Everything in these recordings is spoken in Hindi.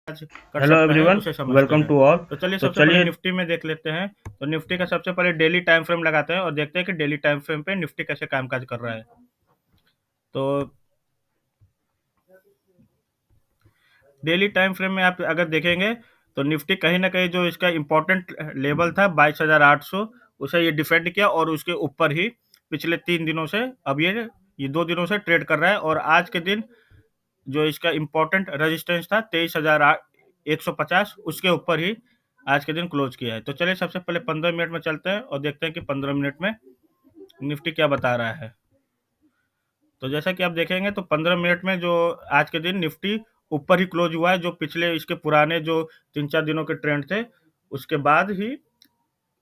कर हेलो सकता है एवरीवन, उसे समझते वेलकम हैं। To all. तो चलिए तो सबसे पहले चलिए। निफ्टी में देख लेते हैं। तो निफ्टी का सबसे पहले डेली टाइम फ्रेम लगाते हैं और देखते हैं कि डेली टाइम फ्रेम पे निफ्टी कैसे कामकाज कर रहा है। तो डेली टाइम फ्रेम में आप अगर देखेंगे तो निफ्टी कहीं ना कहीं जो इसका इम्पोर्टेंट लेवल था 22,800 उसे ये डिफेंड किया और उसके ऊपर ही पिछले 3 दिनों से अब ये 2 दिनों से ट्रेड कर रहा है। और आज के दिन जो इसका इम्पोर्टेंट रेजिस्टेंस था 23,150 उसके ऊपर ही आज के दिन क्लोज किया है। तो चलिए सबसे पहले 15 मिनट में चलते हैं और देखते हैं कि 15 मिनट में निफ्टी क्या बता रहा है। तो जैसा कि आप देखेंगे तो 15 मिनट में जो आज के दिन निफ्टी ऊपर ही क्लोज हुआ है, जो पिछले इसके पुराने जो 3-4 दिनों के ट्रेंड थे उसके बाद ही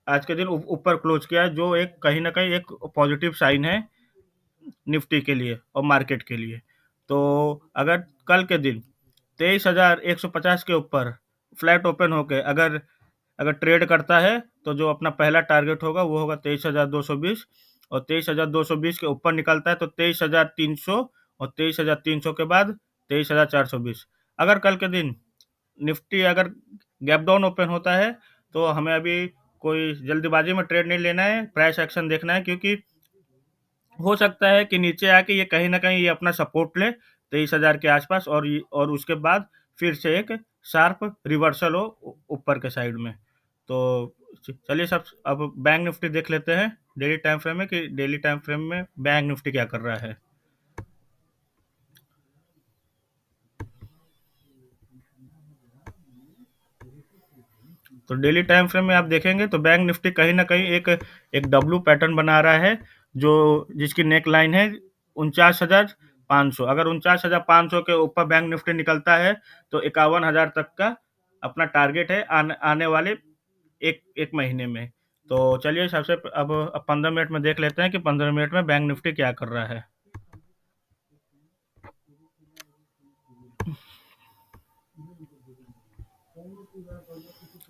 आज के दिन ऊपर क्लोज किया है, जो एक कहीं ना कहीं एक पॉजिटिव साइन है निफ्टी के लिए और मार्केट के लिए। तो अगर कल के दिन 23,150 के ऊपर फ्लैट ओपन होके अगर अगर ट्रेड करता है तो जो अपना पहला टारगेट होगा वो होगा 23,220। और 23,220 के ऊपर निकलता है तो 23,300 और 23,300 के बाद 23,420। अगर कल के दिन निफ्टी अगर गैप डाउन ओपन होता है तो हमें अभी कोई जल्दबाजी में ट्रेड नहीं लेना है, प्राइस एक्शन देखना है, क्योंकि हो सकता है कि नीचे आके ये कहीं ना कहीं ये अपना सपोर्ट ले 23,000 के आसपास और उसके बाद फिर से एक शार्प रिवर्सल हो ऊपर के साइड में। तो चलिए सब अब बैंक निफ्टी देख लेते हैं डेली टाइम फ्रेम में कि डेली टाइम फ्रेम में बैंक निफ्टी क्या कर रहा है। तो डेली टाइम फ्रेम में आप देखेंगे तो बैंक निफ्टी कहीं ना कहीं एक एक डब्लू पैटर्न बना रहा है, जो जिसकी नेक लाइन है 49,500। अगर 49,500 के ऊपर बैंक निफ्टी निकलता है तो 51,000 तक का अपना टारगेट है आने वाले एक महीने में। तो चलिए सबसे अब 15 मिनट में देख लेते हैं कि 15 मिनट में बैंक निफ्टी क्या कर रहा है।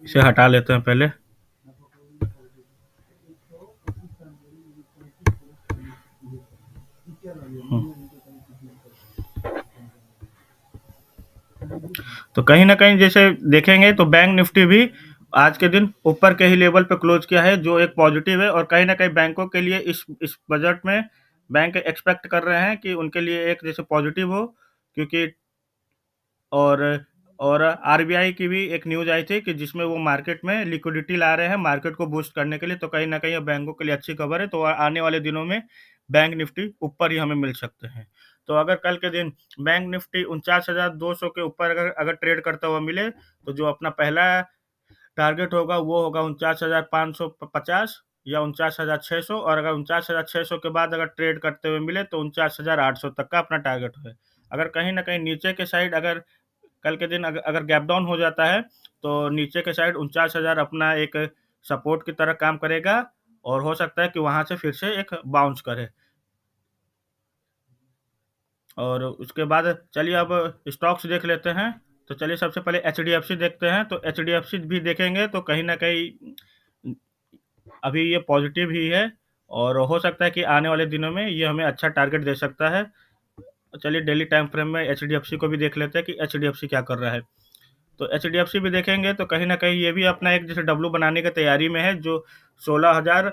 इसे हटा लेते हैं पहले। तो कहीं ना कहीं जैसे देखेंगे तो बैंक निफ्टी भी आज के दिन ऊपर के ही लेवल पे क्लोज किया है, जो एक पॉजिटिव है। और कहीं ना कहीं बैंकों के लिए इस बजट में बैंक एक्सपेक्ट कर रहे हैं कि उनके लिए एक जैसे पॉजिटिव हो, क्योंकि और और आरबीआई की भी एक न्यूज़ आई थी कि जिसमें वो मार्केट में लिक्विडिटी ला रहे हैं मार्केट को बूस्ट करने के लिए। तो कहीं न कहीं ये बैंकों के लिए अच्छी खबर है। तो आने वाले दिनों में बैंक निफ्टी ऊपर ही हमें मिल सकते हैं। तो अगर कल के दिन बैंक निफ्टी 49,200 के ऊपर अगर अगर ट्रेड करता हुआ मिले तो जो अपना पहला टारगेट होगा वो होगा 49,550 या 49,600। और अगर 49,600 के बाद अगर ट्रेड करते हुए मिले तो 49,800 तक का अपना टारगेट है। अगर कहीं न कहीं नीचे के साइड अगर कल के दिन अगर गैप डाउन हो जाता है तो नीचे के साइड 49,000 अपना एक सपोर्ट की तरह काम करेगा और हो सकता है कि वहां से फिर से एक बाउंस करे। और उसके बाद चलिए अब स्टॉक्स देख लेते हैं। तो चलिए सबसे पहले एच डी एफ सी देखते हैं। तो एच डी एफ सी भी देखेंगे तो कहीं ना कहीं अभी ये पॉजिटिव ही है और हो सकता है कि आने वाले दिनों में ये हमें अच्छा टारगेट दे सकता है। चलिए डेली टाइम फ्रेम में एच डी एफ सी को भी देख लेते हैं कि एच डी एफ सी क्या कर रहा है। तो एच डी एफ सी भी देखेंगे तो कहीं ना कहीं ये भी अपना एक जैसे डब्लू बनाने की तैयारी में है, जो 16,000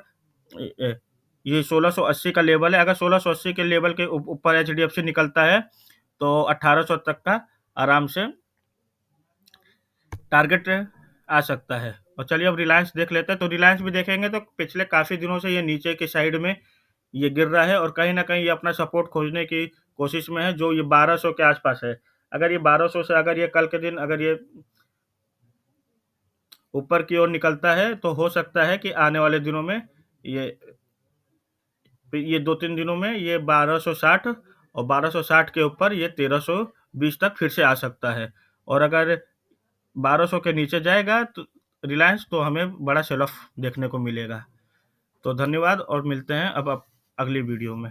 ये 1680 का लेवल है। अगर 1680 के लेवल के ऊपर एच डी एफ सी निकलता है तो 1800 तक का आराम से टारगेट आ सकता है। और चलिए अब रिलायंस देख लेते हैं। तो रिलायंस भी देखेंगे तो पिछले काफ़ी दिनों से ये नीचे की साइड में ये गिर रहा है और कहीं न कहीं ये अपना सपोर्ट खोजने की कोशिश में है, जो ये 1200 के आसपास है। अगर ये 1200 से अगर ये कल के दिन अगर ये ऊपर की ओर निकलता है तो हो सकता है कि आने वाले दिनों में ये ये 2-3 दिनों में ये 1260 और 1260 के ऊपर ये 1320 तक फिर से आ सकता है। और अगर 1200 के नीचे जाएगा तो रिलायंस तो हमें बड़ा सेल ऑफ देखने को मिलेगा। तो धन्यवाद और मिलते हैं अब अगली वीडियो में।